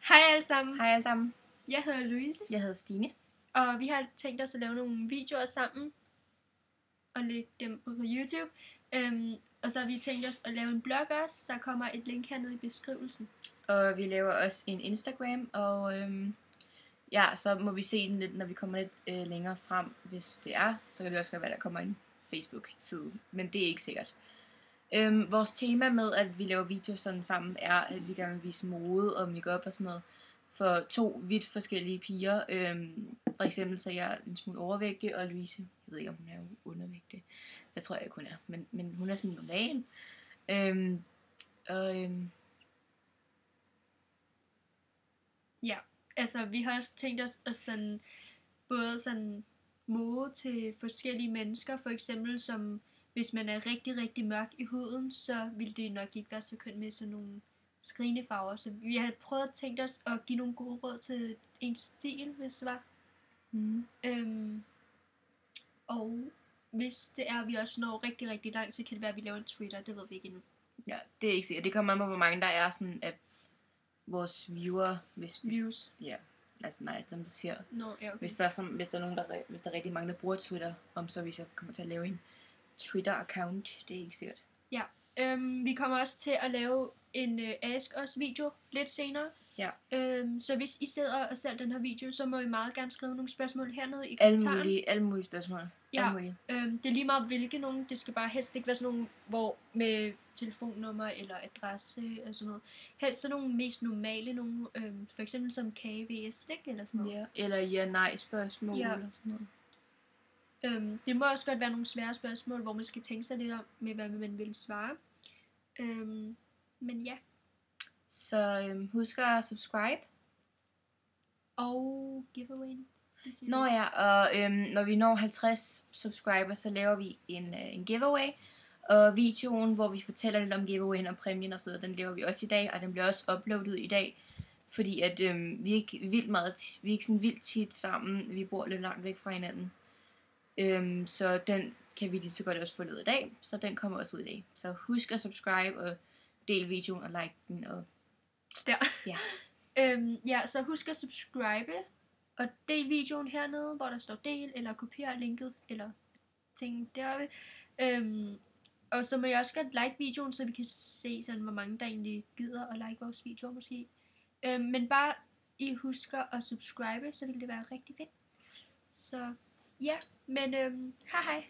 Hej alle sammen. Hej alle sammen. Jeg hedder Louise, Jeg hedder Stine. og vi har tænkt os at lave nogle videoer sammen og lægge dem ud på YouTube. Og så har vi tænkt os at lave en blog også. Der kommer et link hernede i beskrivelsen. Og vi laver også en Instagram, og så må vi se sådan lidt, når vi kommer lidt længere frem, hvis det er. Så kan det også godt være, der kommer en Facebook-side, men det er ikke sikkert. Vores tema med, at vi laver videoer sådan sammen, er, at vi gerne vil vise mode og makeup og sådan noget for to vidt forskellige piger. For eksempel så er jeg en smule overvægtig, og Louise, jeg ved ikke om hun er undervægtig. Det tror jeg ikke hun er, men hun er sådan normal. Ja, altså vi har også tænkt os at sådan både sådan mode til forskellige mennesker. For eksempel som hvis man er rigtig, rigtig mørk i huden, så vil det nok ikke være så kønt med sådan nogle skrigende farver. Så vi har prøvet at tænke os at give nogle gode råd til en stil, hvis det var. Og hvis det er, at vi også når rigtig, rigtig langt, så kan det være, at vi laver en Twitter. Det ved vi ikke endnu. Ja, det er ikke sikkert. Det kommer an på, hvor mange der er sådan af vores viewer. Views. Ja, altså nej, dem der ser. Nå, ja, okay. Hvis der er nogen, hvis der er rigtig mange, der bruger Twitter, så hvis jeg kommer til at lave en Twitter-account. Det er ikke sikkert. Ja, vi kommer også til at lave en Ask Us video lidt senere. Ja. Så hvis I sidder og ser den her video, så må I meget gerne skrive nogle spørgsmål hernede i kommentaren. Alle mulige spørgsmål. Ja, det er lige meget hvilke nogen. Det skal bare helst ikke være sådan nogle, hvor med telefonnummer eller adresse eller sådan noget. Helst sådan nogle mest normale nogle, for eksempel som kage, vs. slik eller sådan noget. Ja, eller ja-nej spørgsmål eller sådan noget. Det må også godt være nogle svære spørgsmål, hvor man skal tænke sig lidt om med, hvad man vil svare. Men ja. Så husk at subscribe. Og giveawayen. Nå ja, og når vi når 50 subscribers, så laver vi en giveaway. Og videoen, hvor vi fortæller lidt om giveawayen og præmien og sådan noget, den laver vi også i dag, og den bliver også uploadet i dag. Fordi at vi er ikke sådan vildt tit sammen, vi bor lidt langt væk fra hinanden. Så den kan vi lige så godt også få lavet i dag, så den kommer også ud i dag. Så husk at subscribe og del videoen og like den. Og der. Ja. Så husk at subscribe og del videoen hernede, hvor der står del, eller kopier linket, eller ting deroppe. Og så må jeg også godt like videoen, så vi kan se sådan, hvor mange der egentlig gider at like vores videoer måske. Men bare I husker at subscribe, så vil det være rigtig fedt. Så ja, men hej hej.